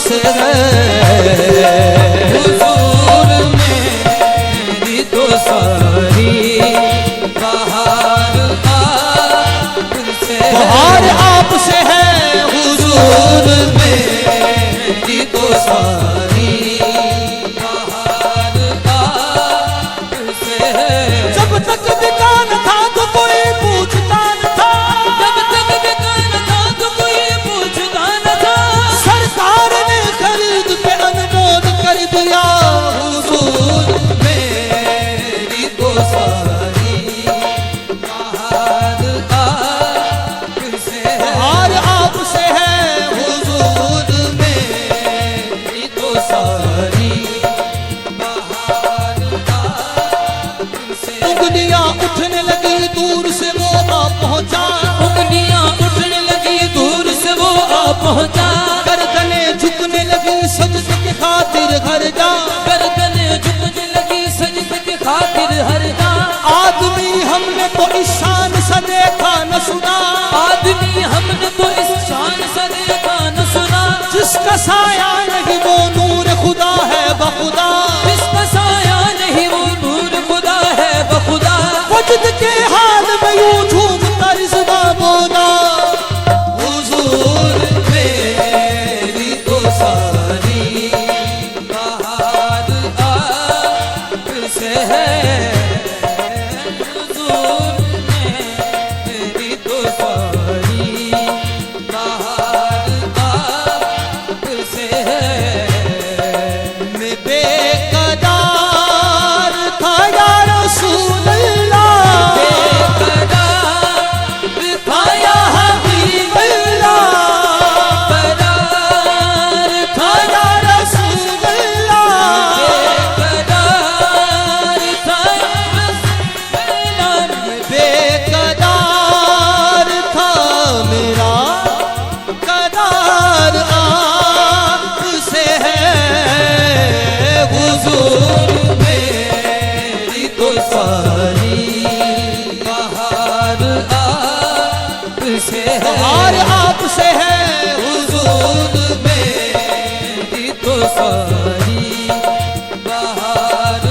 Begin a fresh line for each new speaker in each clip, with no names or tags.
आपसे है।
हुजूर मेरी तो सारी बहार आपसे है।
बहार आपसे है
हुजूर मेरी तो सारी बहार आपसे है।
जब तक दुकान था तो कोई पूछता न था,
जब तक दुकान था तो कोई पूछता न था।
सरकार ने खरीद के अनमोल कर दिया।
हुजूर मेरी तो सारी बहार आपसे है।
बहार आपसे है।
हुजूर मेरी तो सारी बहार आपसे है।
उंगलियां उठने लगी दूर से वो आ पहुंचा,
उंगलियां उठने लगी दूर से वो आ पहुंचा।
गर्दनें झुकने लगी सजदे की खातिर घर जा।
गर्दनें झुकने लगी सजदे की खातिर हर जा।
आदमी हमने तो इस शान सा देखा न सुना,
आदमी हमने तो इस शान से देखा न सुना।
जिसका साया नहीं वो नूर खुदा है बखुदा।
जिसका साया नहीं वो नूर खुदा है बखुदा।
वजद के हाल में यूं झूमता रिज़वा बोला।
हुजूर मेरी तो सारी बहार आपसे है। हुजूर मेरी तो सारी बहार आपसे है।
मैं बेकरार था या रसूल अल्लाह,
बेकरार था या हबीब अल्लाह। बेकरार था
या रसूल अल्लाह।
बेकरार था
बेकरार था मेरा करार आपसे है।
हुजूर मेरी तो सारी बहार आपसे है।
बहार आपसे है।
हुजूर मेरी तो सारी बहार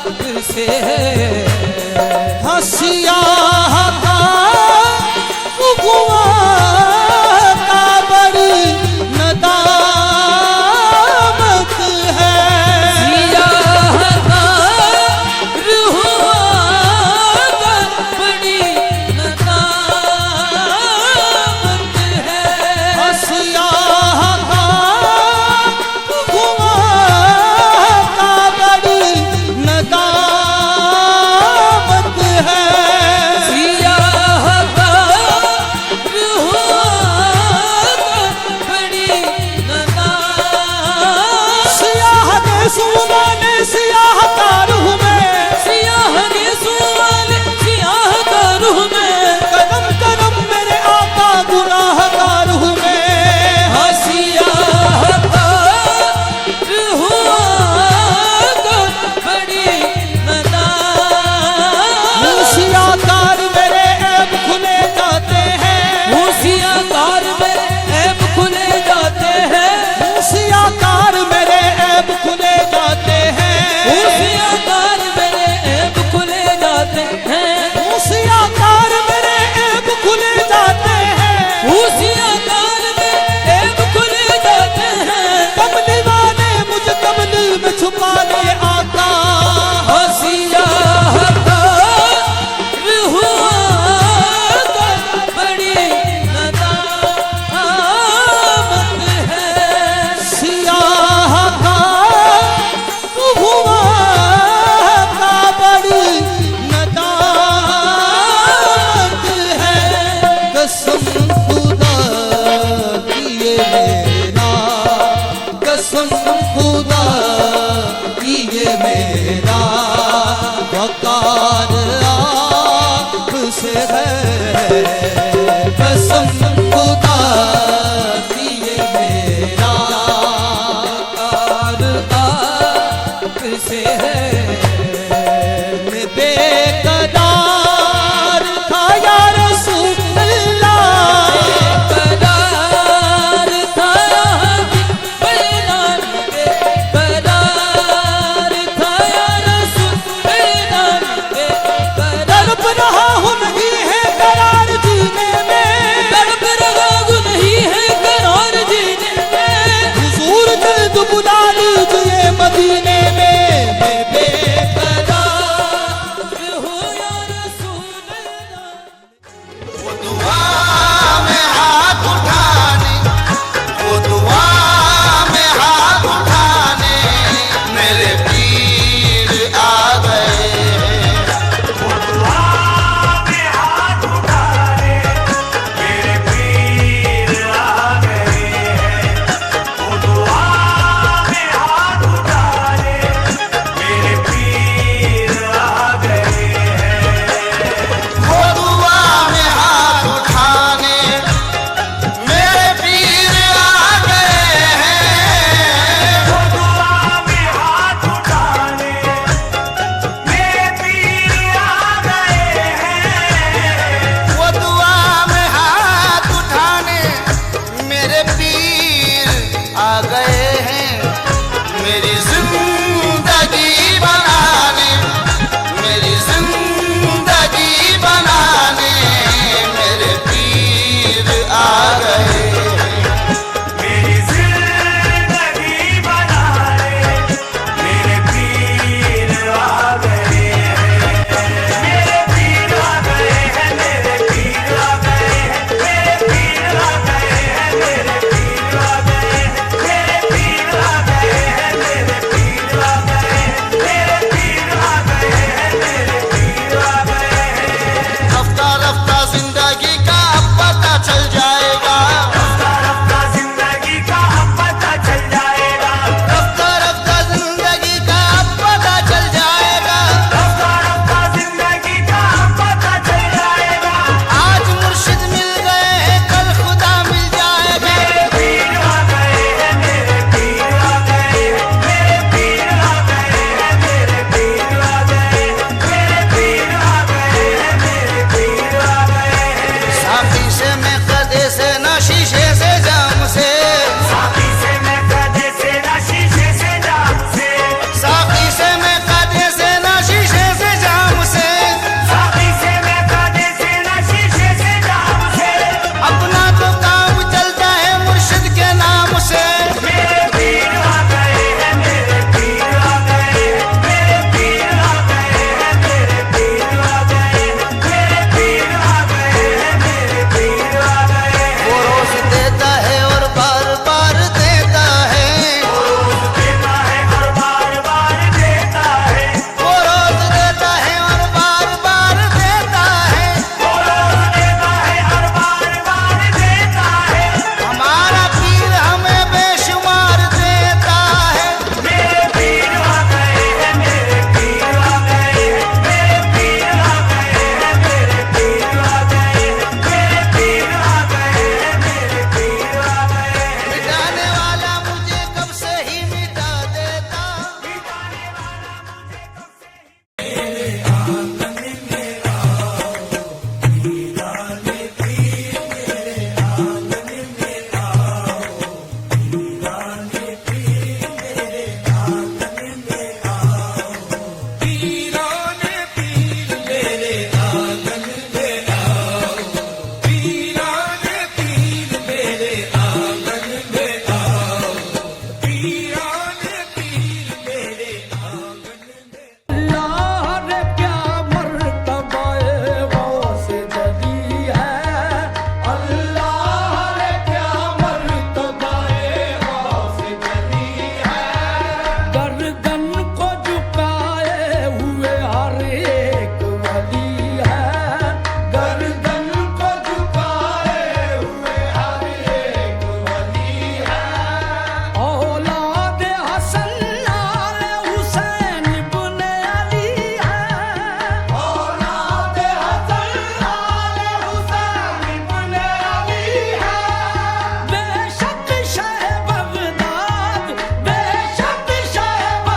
आपसे है।
हंसिया का गुआ का बड़ी नदामत है।
सियाह का रुआ का बड़ी नदामत है।
हंसिया का गुआ का बड़ी नदामत है।
सियाह का रुआ का बड़ी नदामत।
सियाह के सुवाले सियाहकार हूँ मैं,
सियाह के सुवाले सियाह का रूह में।
कदम कदम मेरे आका गुनाहगार हूँ मैं।
सियाह का रुआ का बड़ी नदामत।
मूसियाकार मेरे ऐब खुले जाते हैं।
मूसियाकार में ऐब खुले जाते हैं।
मूसियाकार मेरे ऐब खुले जाते हैं।
मूसियाकार मेरे ऐब खुले जाते हैं।
मूसियाकार मेरे ऐब खुले जाते हैं।
मूसियाकार में ऐब खुले जाते हैं।
कमली वाले मुझे कमली में छुपा ले आका।
सियाह का रुआ का बड़ी नदामत है।
सियाह का हुआ का बड़ी नदामत है। कसम खुदा की ये मेरा, कसम खुदा की ये मेरा वकार आपसे है। कसम खुदा की ये मेरा
वकार आपसे है।
मैं बेकरार था या रसूल अल्लाह।
बेकरार था
बुला